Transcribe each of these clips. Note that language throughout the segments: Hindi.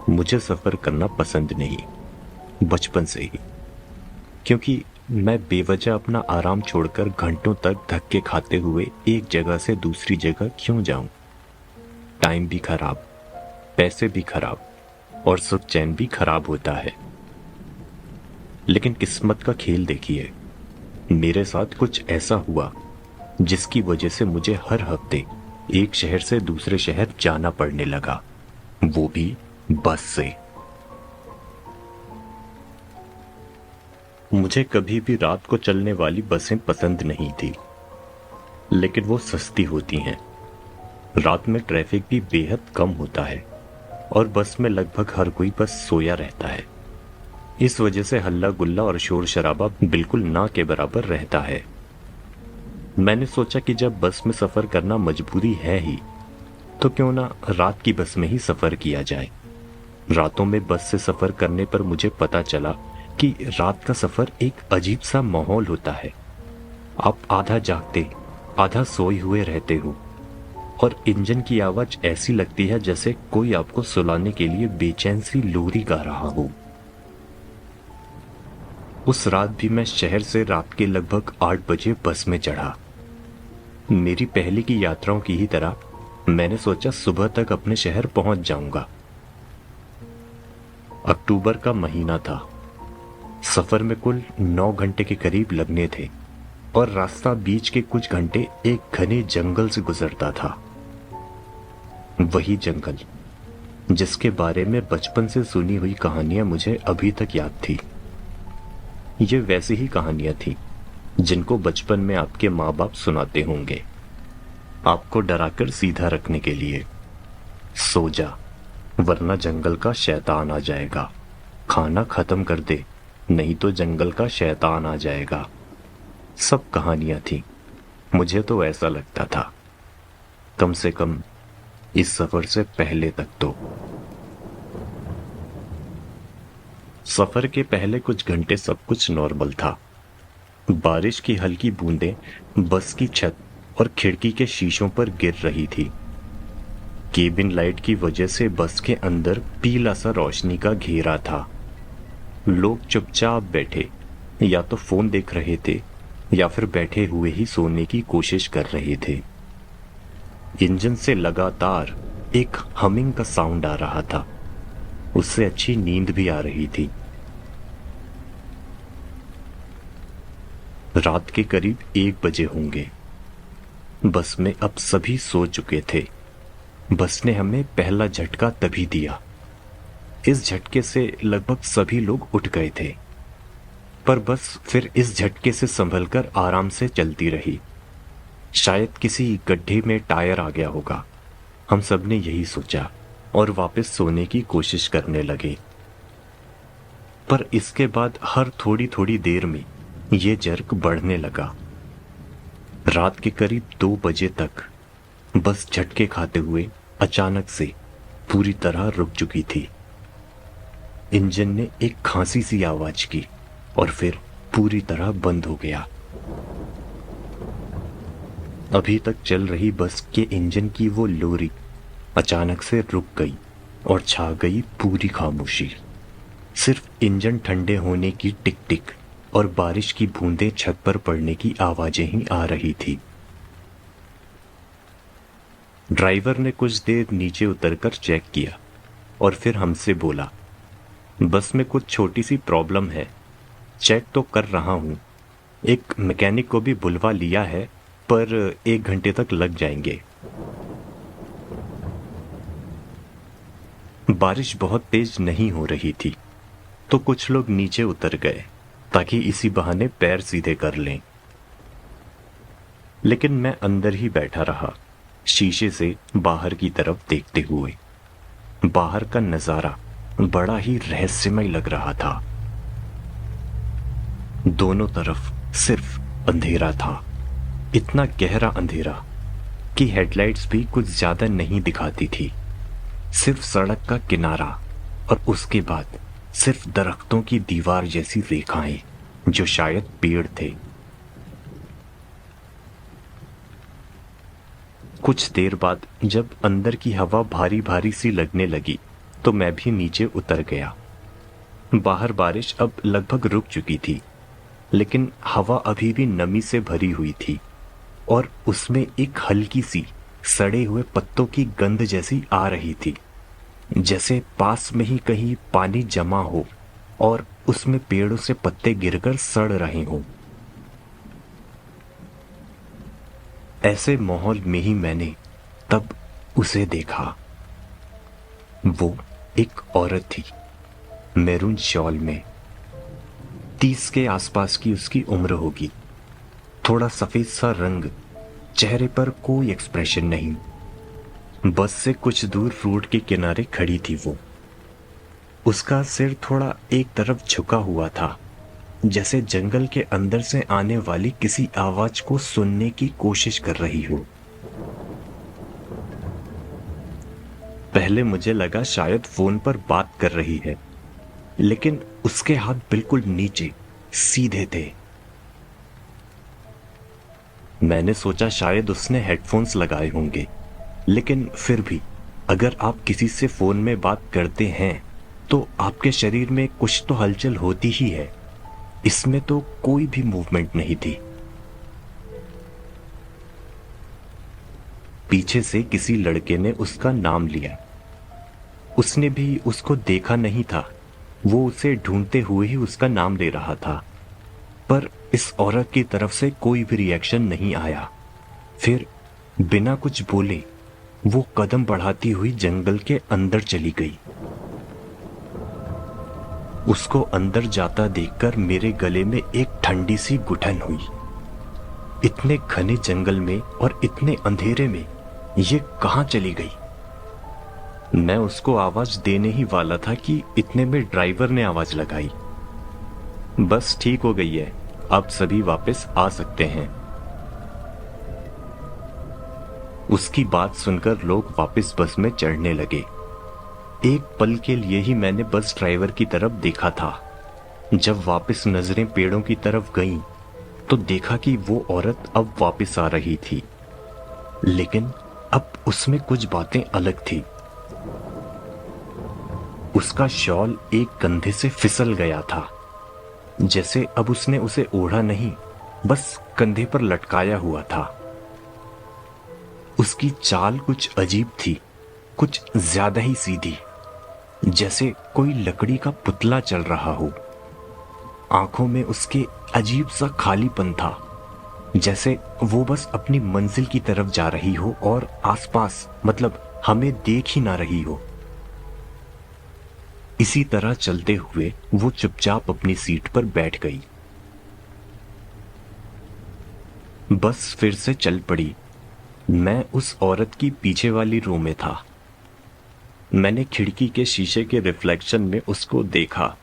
मुझे सफ़र करना पसंद नहीं, बचपन से ही। क्योंकि मैं बेवजह अपना आराम छोड़कर घंटों तक धक्के खाते हुए एक जगह से दूसरी जगह क्यों जाऊं? टाइम भी खराब, पैसे भी खराब और सुख चैन भी खराब होता है। लेकिन किस्मत का खेल देखिए, मेरे साथ कुछ ऐसा हुआ जिसकी वजह से मुझे हर हफ्ते एक शहर से दूसरे शहर जाना पड़ने लगा, वो भी बस से। मुझे कभी भी रात को चलने वाली बसें पसंद नहीं थी, लेकिन वो सस्ती होती हैं। रात में ट्रैफिक भी बेहद कम होता है और बस में लगभग हर कोई बस सोया रहता है। इस वजह से हल्ला गुल्ला और शोर शराबा बिल्कुल ना के बराबर रहता है। मैंने सोचा कि जब बस में सफर करना मजबूरी है ही, तो क्यों ना रात की बस में ही सफर किया जाए। रातों में बस से सफर करने पर मुझे पता चला कि रात का सफर एक अजीब सा माहौल होता है। आप आधा जागते आधा सोए हुए रहते हो और इंजन की आवाज ऐसी लगती है जैसे कोई आपको सुलाने के लिए बेचैन सी लोरी गा रहा हो। उस रात भी मैं शहर से रात के लगभग 8 बजे बस में चढ़ा। मेरी पहले की यात्राओं की ही तरह मैंने सोचा सुबह तक अपने शहर पहुंच जाऊंगा। अक्टूबर का महीना था। सफर में कुल 9 घंटे के करीब लगने थे और रास्ता बीच के कुछ घंटे एक घने जंगल से गुजरता था। वही जंगल जिसके बारे में बचपन से सुनी हुई कहानियां मुझे अभी तक याद थी। ये वैसी ही कहानियां थी जिनको बचपन में आपके माँ बाप सुनाते होंगे, आपको डराकर सीधा रखने के लिए। सो जा, वरना जंगल का शैतान आ जाएगा। खाना खत्म कर दे, नहीं तो जंगल का शैतान आ जाएगा। सब कहानियां थी। मुझे तो ऐसा लगता था, कम से कम इस सफर से पहले तक तो। सफर के पहले कुछ घंटे सब कुछ नॉर्मल था। बारिश की हल्की बूंदें बस की छत और खिड़की के शीशों पर गिर रही थी। केबिन लाइट की वजह से बस के अंदर पीला सा रोशनी का घेरा था। लोग चुपचाप बैठे या तो फोन देख रहे थे या फिर बैठे हुए ही सोने की कोशिश कर रहे थे। इंजन से लगातार एक हमिंग का साउंड आ रहा था। उससे अच्छी नींद भी आ रही थी। रात के करीब 1 बजे होंगे। बस में अब सभी सो चुके थे। बस ने हमें पहला झटका तभी दिया। इस झटके से लगभग सभी लोग उठ गए थे, पर बस फिर इस झटके से संभलकर आराम से चलती रही। शायद किसी गड्ढे में टायर आ गया होगा, हम सब ने यही सोचा और वापस सोने की कोशिश करने लगे। पर इसके बाद हर थोड़ी थोड़ी देर में ये जर्क बढ़ने लगा। रात के करीब 2 बजे तक बस झटके खाते हुए अचानक से पूरी तरह रुक चुकी थी। इंजन ने एक खांसी सी आवाज की और फिर पूरी तरह बंद हो गया। अभी तक चल रही बस के इंजन की वो लोरी अचानक से रुक गई और छा गई पूरी खामोशी। सिर्फ इंजन ठंडे होने की टिक टिक और बारिश की बूंदें छत पर पड़ने की आवाजें ही आ रही थी। ड्राइवर ने कुछ देर नीचे उतरकर चेक किया और फिर हमसे बोला, बस में कुछ छोटी सी प्रॉब्लम है, चेक तो कर रहा हूं। एक मैकेनिक को भी बुलवा लिया है, पर 1 घंटे तक लग जाएंगे। बारिश बहुत तेज नहीं हो रही थी, तो कुछ लोग नीचे उतर गए ताकि इसी बहाने पैर सीधे कर लें। लेकिन मैं अंदर ही बैठा रहा, शीशे से बाहर की तरफ देखते हुए। बाहर का नजारा बड़ा ही रहस्यमय लग रहा था। दोनों तरफ सिर्फ अंधेरा था, इतना गहरा अंधेरा कि हेडलाइट्स भी कुछ ज्यादा नहीं दिखाती थी। सिर्फ सड़क का किनारा और उसके बाद सिर्फ दरख्तों की दीवार जैसी रेखाएं जो शायद पेड़ थे। कुछ देर बाद जब अंदर की हवा भारी भारी सी लगने लगी तो मैं भी नीचे उतर गया। बाहर बारिश अब लगभग रुक चुकी थी, लेकिन हवा अभी भी नमी से भरी हुई थी और उसमें एक हल्की सी सड़े हुए पत्तों की गंध जैसी आ रही थी, जैसे पास में ही कहीं पानी जमा हो और उसमें पेड़ों से पत्ते गिरकर सड़ रहे हों। ऐसे माहौल में ही मैंने तब उसे देखा। वो एक औरत थी, मैरून शॉल में। 30 के आसपास की उसकी उम्र होगी। थोड़ा सफेद सा रंग, चेहरे पर कोई एक्सप्रेशन नहीं। बस से कुछ दूर रोड के किनारे खड़ी थी वो। उसका सिर थोड़ा एक तरफ झुका हुआ था, जैसे जंगल के अंदर से आने वाली किसी आवाज को सुनने की कोशिश कर रही हो। पहले मुझे लगा शायद फोन पर बात कर रही है, लेकिन उसके हाथ बिल्कुल नीचे सीधे थे। मैंने सोचा शायद उसने हेडफोन्स लगाए होंगे, लेकिन फिर भी अगर आप किसी से फोन में बात करते हैं तो आपके शरीर में कुछ तो हलचल होती ही है। इसमें तो कोई भी मूवमेंट नहीं थी। पीछे से किसी लड़के ने उसका नाम लिया। उसने भी उसको देखा नहीं था, वो उसे ढूंढते हुए ही उसका नाम ले रहा था, पर इस औरत की तरफ से कोई भी रिएक्शन नहीं आया। फिर बिना कुछ बोले वो कदम बढ़ाती हुई जंगल के अंदर चली गई। उसको अंदर जाता देखकर मेरे गले में एक ठंडी सी घुटन हुई। इतने घने जंगल में और इतने अंधेरे में ये कहां चली गई? मैं उसको आवाज देने ही वाला था कि इतने में ड्राइवर ने आवाज लगाई, बस ठीक हो गई है, अब सभी वापस आ सकते हैं। उसकी बात सुनकर लोग वापस बस में चढ़ने लगे। एक पल के लिए ही मैंने बस ड्राइवर की तरफ देखा था। जब वापस नजरें पेड़ों की तरफ गईं, तो देखा कि वो औरत अब वापस आ रही थी, लेकिन अब उसमें कुछ बातें अलग थी। उसका शॉल एक कंधे से फिसल गया था, जैसे अब उसने उसे ओढ़ा नहीं, बस कंधे पर लटकाया हुआ था। उसकी चाल कुछ अजीब थी, कुछ ज्यादा ही सीधी, जैसे कोई लकड़ी का पुतला चल रहा हो। आंखों में उसके अजीब सा खालीपन था, जैसे वो बस अपनी मंजिल की तरफ जा रही हो और आसपास मतलब हमें देख ही ना रही हो। इसी तरह चलते हुए वो चुपचाप अपनी सीट पर बैठ गई। बस फिर से चल पड़ी। मैं उस औरत की पीछे वाली रो में था। मैंने खिड़की के शीशे के रिफ्लेक्शन में उसको देखा।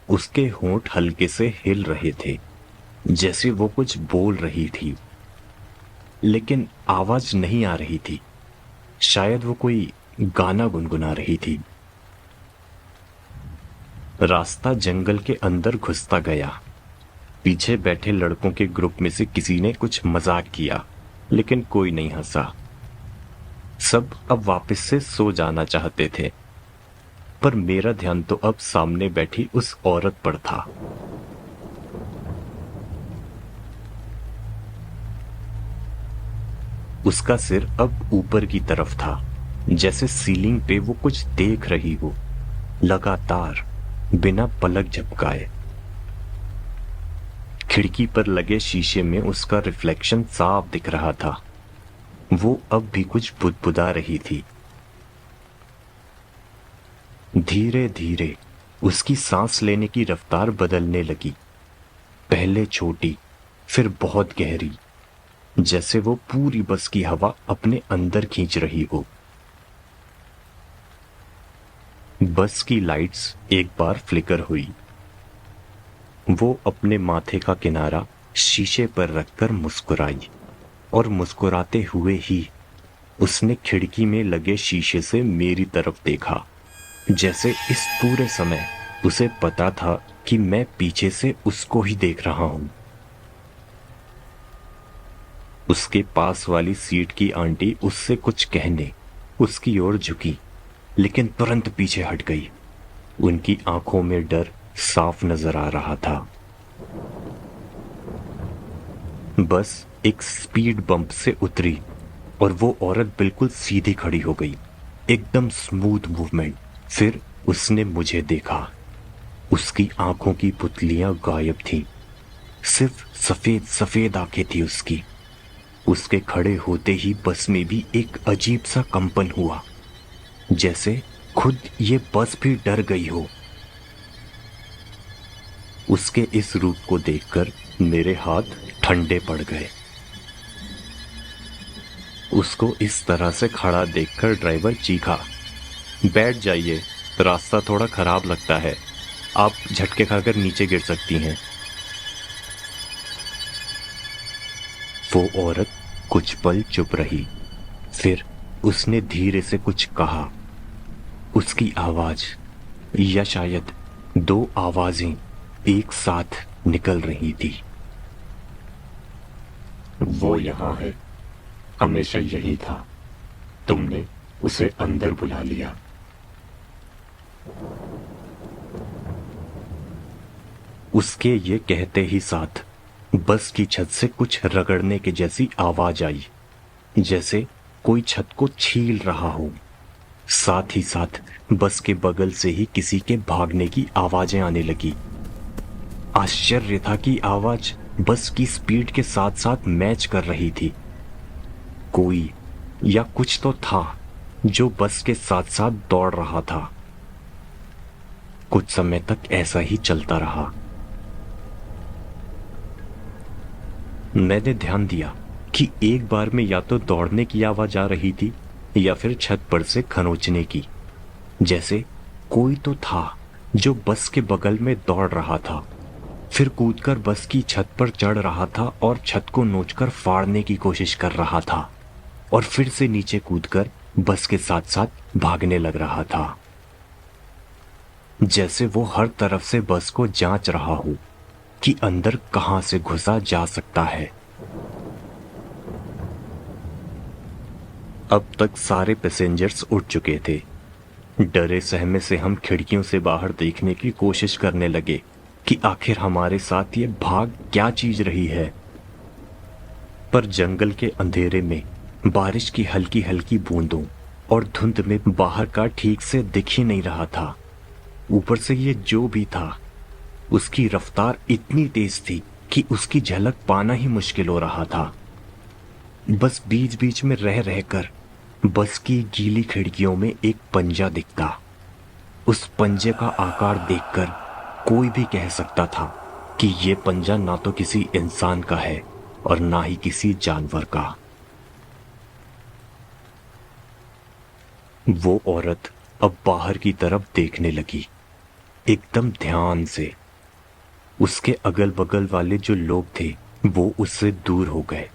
उसके होंठ हल्के से हिल रहे थे, जैसे वो कुछ बोल रही थी, लेकिन आवाज नहीं आ रही थी। शायद वो कोई गाना गुनगुना रही थी। रास्ता जंगल के अंदर घुसता गया। पीछे बैठे लड़कों के ग्रुप में से किसी ने कुछ मजाक किया, लेकिन कोई नहीं हंसा। सब अब वापस से सो जाना चाहते थे, पर मेरा ध्यान तो अब सामने बैठी उस औरत पर था। उसका सिर अब ऊपर की तरफ था, जैसे सीलिंग पे वो कुछ देख रही हो, लगातार बिना पलक झपकाए। खिड़की पर लगे शीशे में उसका रिफ्लेक्शन साफ दिख रहा था। वो अब भी कुछ बुदबुदा रही थी। धीरे धीरे उसकी सांस लेने की रफ्तार बदलने लगी। पहले छोटी, फिर बहुत गहरी, जैसे वो पूरी बस की हवा अपने अंदर खींच रही हो। बस की लाइट्स एक बार फ्लिकर हुई। वो अपने माथे का किनारा शीशे पर रखकर मुस्कुराई, और मुस्कुराते हुए ही उसने खिड़की में लगे शीशे से मेरी तरफ देखा, जैसे इस पूरे समय उसे पता था कि मैं पीछे से उसको ही देख रहा हूं। उसके पास वाली सीट की आंटी उससे कुछ कहने उसकी ओर झुकी, लेकिन तुरंत पीछे हट गई। उनकी आंखों में डर साफ नजर आ रहा था। बस एक स्पीड बम्प से उतरी और वो औरत बिल्कुल सीधी खड़ी हो गई, एकदम स्मूथ मूवमेंट। फिर उसने मुझे देखा। उसकी आंखों की पुतलियां गायब थीं, सिर्फ सफेद सफेद आंखें थी उसकी। उसके खड़े होते ही बस में भी एक अजीब सा कंपन हुआ, जैसे खुद ये बस भी डर गई हो। उसके इस रूप को देखकर मेरे हाथ ठंडे पड़ गए। उसको इस तरह से खड़ा देखकर ड्राइवर चीखा, बैठ जाइए, रास्ता थोड़ा खराब लगता है, आप झटके खाकर नीचे गिर सकती हैं। वो औरत कुछ पल चुप रही, फिर उसने धीरे से कुछ कहा। उसकी आवाज, या शायद दो आवाजें एक साथ निकल रही थी। वो यहाँ है, हमेशा यही था, तुमने उसे अंदर बुला लिया। उसके ये कहते ही साथ बस की छत से कुछ रगड़ने के जैसी आवाज आई, जैसे कोई छत को छील रहा हो। साथ ही साथ बस के बगल से ही किसी के भागने की आवाजें आने लगी। आश्चर्य था कि आवाज बस की स्पीड के साथ साथ मैच कर रही थी। कोई या कुछ तो था जो बस के साथ साथ दौड़ रहा था। कुछ समय तक ऐसा ही चलता रहा। मैंने ध्यान दिया कि एक बार में या तो दौड़ने की आवाज आ रही थी या फिर छत पर से खरोंचने की, जैसे कोई तो था जो बस के बगल में दौड़ रहा था, फिर कूदकर बस की छत पर चढ़ रहा था और छत को नोचकर फाड़ने की कोशिश कर रहा था, और फिर से नीचे कूदकर बस के साथ साथ भागने लग रहा था, जैसे वो हर तरफ से बस को जांच रहा हो कि अंदर कहां से घुसा जा सकता है। अब तक सारे पैसेंजर्स उठ चुके थे। डरे सहमे से हम खिड़कियों से बाहर देखने की कोशिश करने लगे कि आखिर हमारे साथ ये भाग क्या चीज रही है। पर जंगल के अंधेरे में बारिश की हल्की हल्की बूंदों और धुंध में बाहर का ठीक से दिख ही नहीं रहा था। ऊपर से ये जो भी था, उसकी रफ्तार इतनी तेज थी कि उसकी झलक पाना ही मुश्किल हो रहा था। बस बीच बीच में रह रहकर बस की गीली खिड़कियों में एक पंजा दिखता। उस पंजे का आकार देखकर कोई भी कह सकता था कि ये पंजा ना तो किसी इंसान का है और ना ही किसी जानवर का। वो औरत अब बाहर की तरफ देखने लगी, एकदम ध्यान से। उसके अगल बगल वाले जो लोग थे वो उससे दूर हो गए।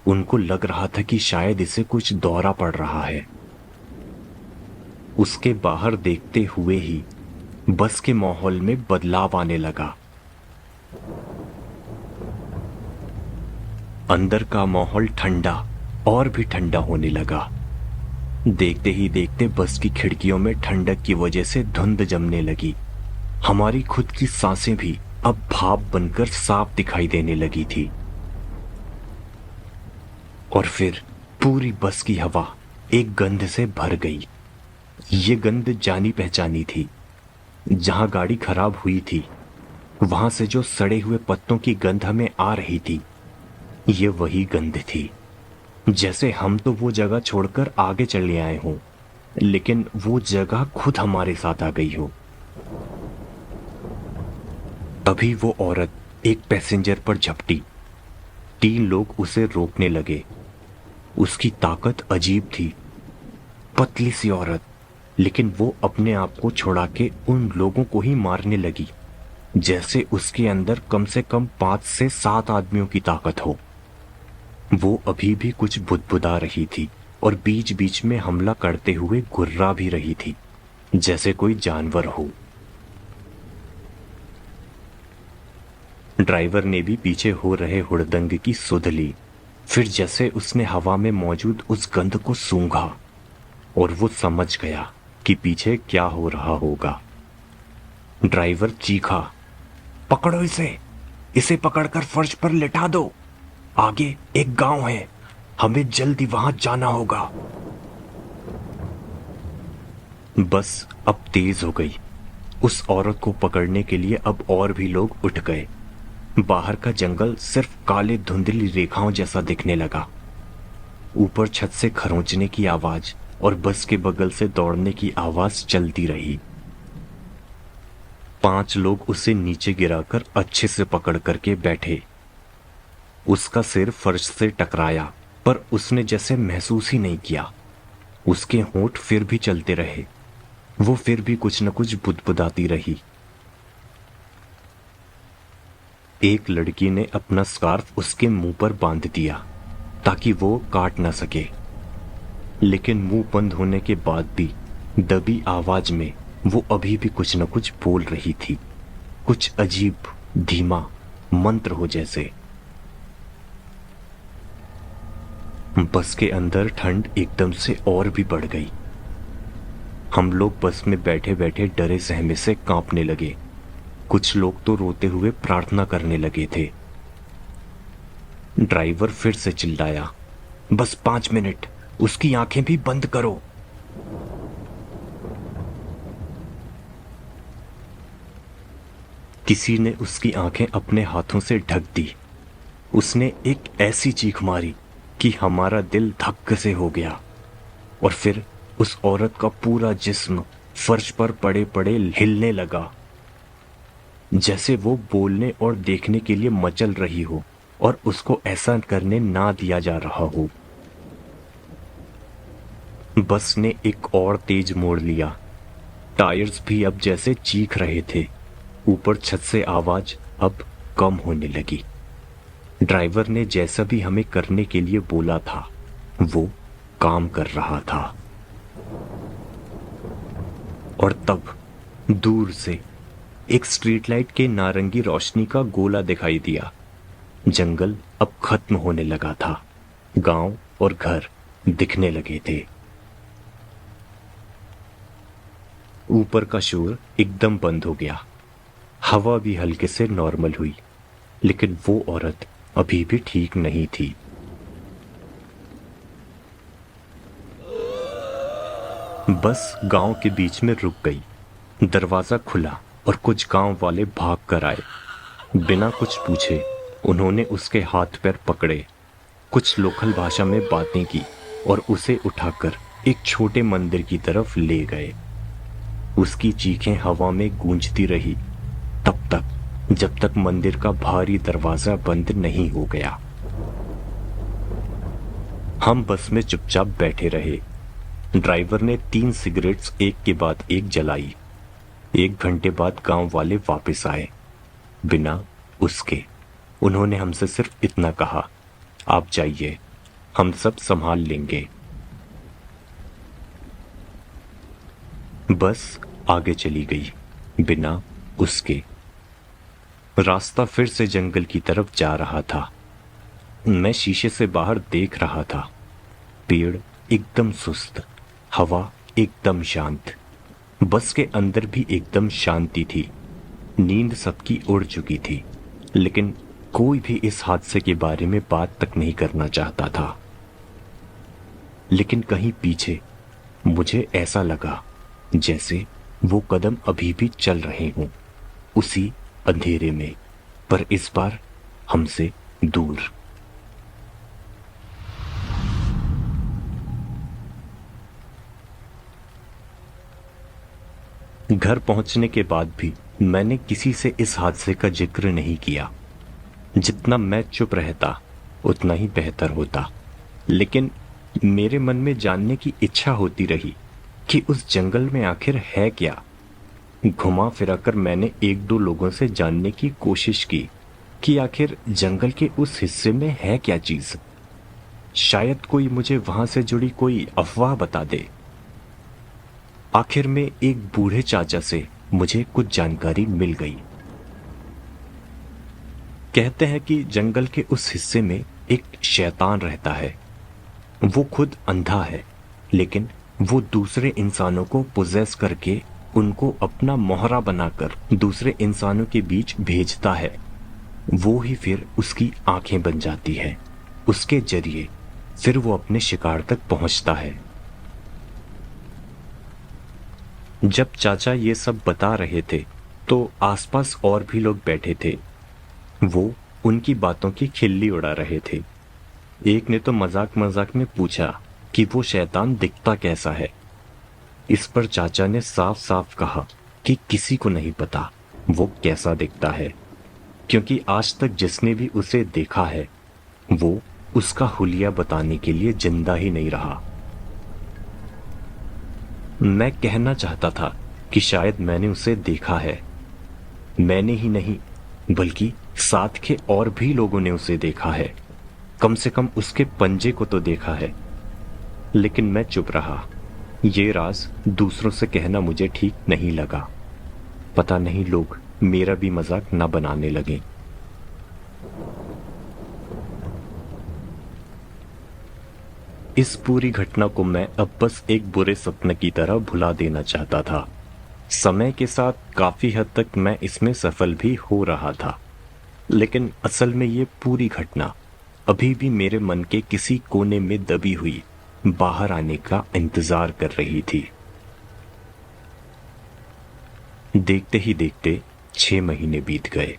उनको लग रहा था कि शायद इसे कुछ दौरा पड़ रहा है। उसके बाहर देखते हुए ही बस के माहौल में बदलाव आने लगा। अंदर का माहौल ठंडा और भी ठंडा होने लगा। देखते ही देखते बस की खिड़कियों में ठंडक की वजह से धुंध जमने लगी। हमारी खुद की सांसें भी अब भाप बनकर साफ दिखाई देने लगी थी। और फिर पूरी बस की हवा एक गंध से भर गई। ये गंध जानी पहचानी थी। जहां गाड़ी खराब हुई थी, वहां से जो सड़े हुए पत्तों की गंध हमें आ रही थी, ये वही गंध थी। जैसे हम तो वो जगह छोड़कर आगे चले आए हों, लेकिन वो जगह खुद हमारे साथ आ गई हो। तभी वो औरत एक पैसेंजर पर झपटी। 3 लोग उसे रोकने लगे। उसकी ताकत अजीब थी। पतली सी औरत, लेकिन वो अपने आप को छुड़ा के उन लोगों को ही मारने लगी, जैसे उसके अंदर कम से कम 5 से 7 आदमियों की ताकत हो। वो अभी भी कुछ बुदबुदा रही थी और बीच बीच में हमला करते हुए गुर्रा भी रही थी, जैसे कोई जानवर हो। ड्राइवर ने भी पीछे हो रहे हुड़दंग की सुध ली। फिर जैसे उसने हवा में मौजूद उस गंध को सूंघा और वो समझ गया कि पीछे क्या हो रहा होगा। ड्राइवर चीखा, पकड़ो इसे, इसे पकड़कर फर्श पर लिटा दो। आगे एक गांव है, हमें जल्दी वहां जाना होगा। बस अब तेज हो गई। उस औरत को पकड़ने के लिए अब और भी लोग उठ गए। बाहर का जंगल सिर्फ काले धुंधली रेखाओं जैसा दिखने लगा। ऊपर छत से खरोंचने की आवाज और बस के बगल से दौड़ने की आवाज चलती रही। 5 लोग उसे नीचे गिराकर अच्छे से पकड़ करके बैठे। उसका सिर फर्श से टकराया, पर उसने जैसे महसूस ही नहीं किया। उसके होंठ फिर भी चलते रहे। वो फिर भी कुछ न कुछ बुदबुदाती रही। एक लड़की ने अपना स्कार्फ उसके मुंह पर बांध दिया ताकि वो काट ना सके, लेकिन मुंह बंद होने के बाद भी दबी आवाज में वो अभी भी कुछ न कुछ बोल रही थी, कुछ अजीब धीमा मंत्र हो जैसे। बस के अंदर ठंड एकदम से और भी बढ़ गई। हम लोग बस में बैठे बैठे डरे सहमे से कांपने लगे। कुछ लोग तो रोते हुए प्रार्थना करने लगे थे। ड्राइवर फिर से चिल्लाया, बस 5 मिनट, उसकी आंखें भी बंद करो। किसी ने उसकी आंखें अपने हाथों से ढक दी। उसने एक ऐसी चीख मारी कि हमारा दिल धक्के से हो गया, और फिर उस औरत का पूरा जिस्म फर्श पर पड़े पड़े हिलने लगा, जैसे वो बोलने और देखने के लिए मचल रही हो और उसको ऐसा करने ना दिया जा रहा हो। बस ने एक और तेज मोड़ लिया। टायर्स भी अब जैसे चीख रहे थे। ऊपर छत से आवाज अब कम होने लगी। ड्राइवर ने जैसा भी हमें करने के लिए बोला था वो काम कर रहा था। और तब दूर से एक स्ट्रीट लाइट के नारंगी रोशनी का गोला दिखाई दिया। जंगल अब खत्म होने लगा था। गांव और घर दिखने लगे थे। ऊपर का शोर एकदम बंद हो गया। हवा भी हल्के से नॉर्मल हुई, लेकिन वो औरत अभी भी ठीक नहीं थी। बस गांव के बीच में रुक गई। दरवाजा खुला और कुछ गांव वाले भाग कर आए। बिना कुछ पूछे उन्होंने उसके हाथ पैर पकड़े, कुछ लोकल भाषा में बातें की और उसे उठाकर एक छोटे मंदिर की तरफ ले गए। उसकी चीखें हवा में गूंजती रही तब तक जब तक मंदिर का भारी दरवाजा बंद नहीं हो गया। हम बस में चुपचाप बैठे रहे। ड्राइवर ने 3 सिगरेट्स एक के बाद एक जलाई। 1 घंटे बाद गांव वाले वापस आए, बिना उसके। उन्होंने हमसे सिर्फ इतना कहा, आप जाइए, हम सब संभाल लेंगे। बस आगे चली गई बिना उसके। रास्ता फिर से जंगल की तरफ जा रहा था। मैं शीशे से बाहर देख रहा था। पेड़ एकदम सुस्त, हवा एकदम शांत। बस के अंदर भी एकदम शांति थी। नींद सबकी उड़ चुकी थी, लेकिन कोई भी इस हादसे के बारे में बात तक नहीं करना चाहता था। लेकिन कहीं पीछे मुझे ऐसा लगा जैसे वो कदम अभी भी चल रहे हों, उसी अंधेरे में, पर इस बार हमसे दूर। घर पहुंचने के बाद भी मैंने किसी से इस हादसे का जिक्र नहीं किया। जितना मैं चुप रहता उतना ही बेहतर होता, लेकिन मेरे मन में जानने की इच्छा होती रही कि उस जंगल में आखिर है क्या। घुमा फिराकर मैंने 1-2 लोगों से जानने की कोशिश की कि आखिर जंगल के उस हिस्से में है क्या चीज। शायद कोई मुझे वहां से जुड़ी कोई अफवाह बता दे। आखिर में एक बूढ़े चाचा से मुझे कुछ जानकारी मिल गई। कहते हैं कि जंगल के उस हिस्से में एक शैतान रहता है। वो खुद अंधा है, लेकिन वो दूसरे इंसानों को पोजेस करके उनको अपना मोहरा बनाकर दूसरे इंसानों के बीच भेजता है। वो ही फिर उसकी आंखें बन जाती है। उसके जरिए फिर वो अपने शिकार तक पहुंचता है। जब चाचा ये सब बता रहे थे तो आसपास और भी लोग बैठे थे। वो उनकी बातों की खिल्ली उड़ा रहे थे। एक ने तो मजाक मजाक में पूछा कि वो शैतान दिखता कैसा है। इस पर चाचा ने साफ साफ कहा कि किसी को नहीं पता वो कैसा दिखता है, क्योंकि आज तक जिसने भी उसे देखा है वो उसका हुलिया बताने के लिए जिंदा ही नहीं रहा। मैं कहना चाहता था कि शायद मैंने उसे देखा है। मैंने ही नहीं बल्कि साथ के और भी लोगों ने उसे देखा है। कम से कम उसके पंजे को तो देखा है। लेकिन मैं चुप रहा। ये राज दूसरों से कहना मुझे ठीक नहीं लगा। पता नहीं लोग मेरा भी मजाक न बनाने लगे। इस पूरी घटना को मैं अब बस एक बुरे सपने की तरह भुला देना चाहता था। समय के साथ काफी हद तक मैं इसमें सफल भी हो रहा था, लेकिन असल में ये पूरी घटना अभी भी मेरे मन के किसी कोने में दबी हुई बाहर आने का इंतजार कर रही थी। देखते ही देखते 6 महीने बीत गए।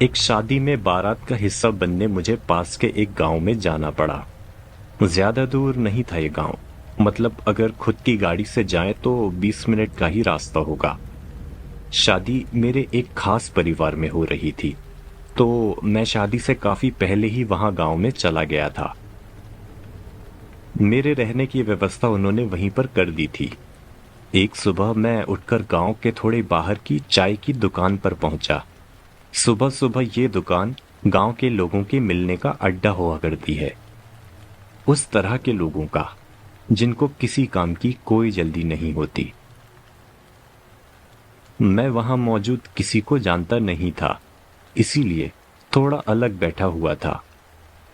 एक शादी में बारात का हिस्सा बनने मुझे पास के एक गांव में जाना पड़ा। ज्यादा दूर नहीं था ये गांव, मतलब अगर खुद की गाड़ी से जाएं तो 20 मिनट का ही रास्ता होगा। शादी मेरे एक खास परिवार में हो रही थी, तो मैं शादी से काफी पहले ही वहां गांव में चला गया था। मेरे रहने की व्यवस्था उन्होंने वहीं पर कर दी थी। एक सुबह मैं उठकर गांव के थोड़े बाहर की चाय की दुकान पर पहुंचा। सुबह सुबह ये दुकान गांव के लोगों के मिलने का अड्डा हुआ करती है। उस तरह के लोगों का जिनको किसी काम की कोई जल्दी नहीं होती। मैं वहां मौजूद किसी को जानता नहीं था, इसीलिए थोड़ा अलग बैठा हुआ था।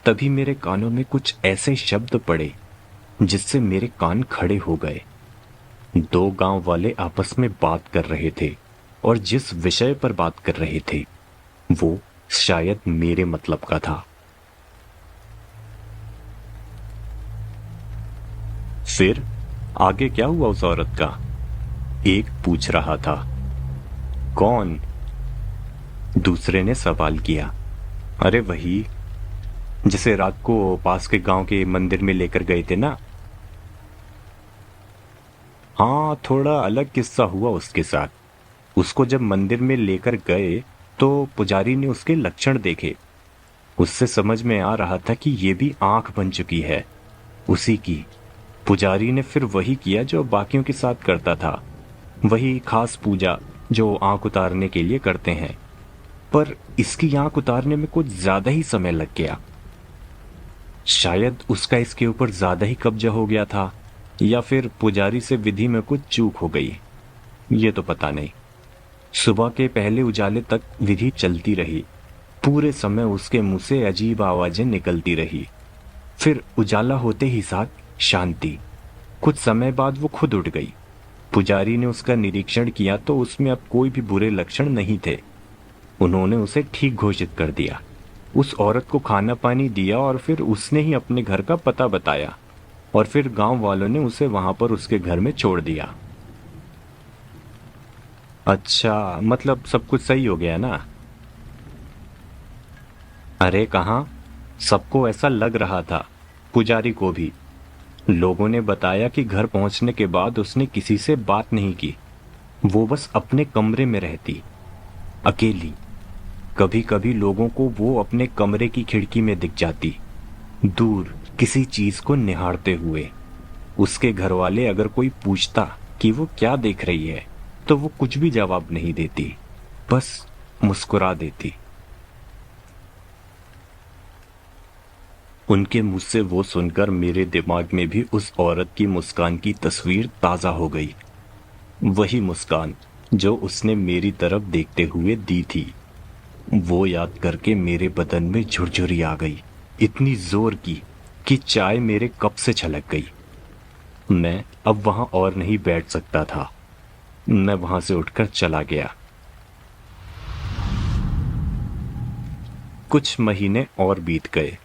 तभी मेरे कानों में कुछ ऐसे शब्द पड़े जिससे मेरे कान खड़े हो गए। 2 गांव वाले आपस में बात कर रहे थे और जिस विषय पर बात कर रहे थे वो शायद मेरे मतलब का था। फिर आगे क्या हुआ उस औरत का? एक पूछ रहा था। कौन? दूसरे ने सवाल किया। अरे वही जिसे रात को पास के गांव के मंदिर में लेकर गए थे ना। हाँ, थोड़ा अलग किस्सा हुआ उसके साथ। उसको जब मंदिर में लेकर गए तो पुजारी ने उसके लक्षण देखे। उससे समझ में आ रहा था कि ये भी आंख बन चुकी है उसी की। पुजारी ने फिर वही किया जो बाकियों के साथ करता था, वही खास पूजा जो आंख उतारने के लिए करते हैं। पर इसकी आंख उतारने में कुछ ज्यादा ही समय लग गया। शायद उसका इसके ऊपर ज्यादा ही कब्जा हो गया था, या फिर पुजारी से विधि में कुछ चूक हो गई, ये तो पता नहीं। सुबह के पहले उजाले तक विधि चलती रही। पूरे समय उसके मुंह से अजीब आवाजें निकलती रही। फिर उजाला होते ही साथ शांति। कुछ समय बाद वो खुद उठ गई। पुजारी ने उसका निरीक्षण किया तो उसमें अब कोई भी बुरे लक्षण नहीं थे। उन्होंने उसे ठीक घोषित कर दिया। उस औरत को खाना पानी दिया और फिर उसने ही अपने घर का पता बताया, और फिर गांव वालों ने उसे वहां पर उसके घर में छोड़ दिया। अच्छा, मतलब सब कुछ सही हो गया ना? अरे कहाँ, सबको ऐसा लग रहा था, पुजारी को भी। लोगों ने बताया कि घर पहुंचने के बाद उसने किसी से बात नहीं की। वो बस अपने कमरे में रहती, अकेली। कभी कभी लोगों को वो अपने कमरे की खिड़की में दिख जाती, दूर किसी चीज को निहारते हुए। उसके घर वाले अगर कोई पूछता कि वो क्या देख रही है तो वो कुछ भी जवाब नहीं देती, बस मुस्कुरा देती। उनके मुंह से वो सुनकर मेरे दिमाग में भी उस औरत की मुस्कान की तस्वीर ताजा हो गई। वही मुस्कान जो उसने मेरी तरफ देखते हुए दी थी। वो याद करके मेरे बदन में झुरझुरी आ गई, इतनी जोर की कि चाय मेरे कप से छलक गई। मैं अब वहां और नहीं बैठ सकता था। मैं वहां से उठकर चला गया। कुछ महीने और बीत गए।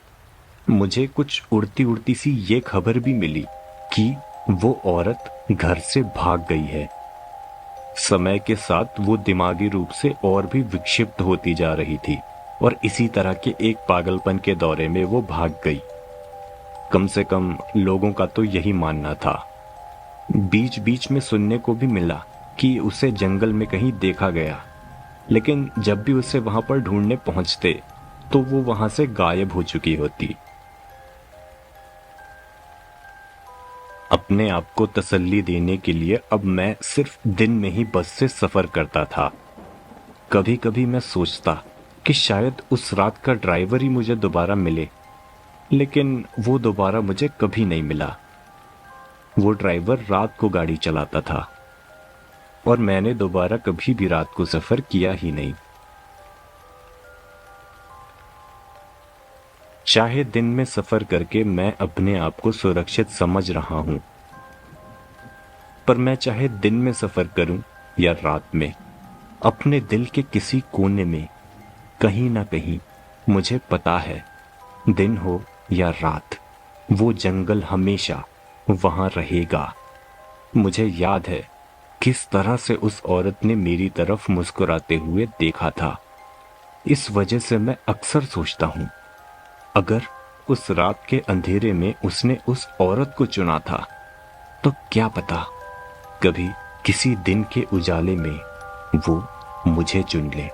मुझे कुछ उड़ती उड़ती सी ये खबर भी मिली कि वो औरत घर से भाग गई है। समय के साथ वो दिमागी रूप से और भी विक्षिप्त होती जा रही थी और इसी तरह के एक पागलपन के दौरे में वो भाग गई। कम से कम लोगों का तो यही मानना था। बीच बीच में सुनने को भी मिला कि उसे जंगल में कहीं देखा गया, लेकिन जब भी उसे वहां पर ढूंढने पहुंचते तो वो वहां से गायब हो चुकी होती। अपने आप को तसल्ली देने के लिए अब मैं सिर्फ दिन में ही बस से सफर करता था। कभी कभी मैं सोचता कि शायद उस रात का ड्राइवर ही मुझे दोबारा मिले, लेकिन वो दोबारा मुझे कभी नहीं मिला। वो ड्राइवर रात को गाड़ी चलाता था और मैंने दोबारा कभी भी रात को सफर किया ही नहीं। चाहे दिन में सफर करके मैं अपने आप को सुरक्षित समझ रहा हूं, पर मैं चाहे दिन में सफर करूं या रात में, अपने दिल के किसी कोने में कहीं ना कहीं मुझे पता है, दिन हो या रात, वो जंगल हमेशा वहां रहेगा। मुझे याद है किस तरह से उस औरत ने मेरी तरफ मुस्कुराते हुए देखा था। इस वजह से मैं अक्सर सोचता हूं, अगर उस रात के अंधेरे में उसने उस औरत को चुना था तो क्या पता कभी किसी दिन के उजाले में वो मुझे चुन ले।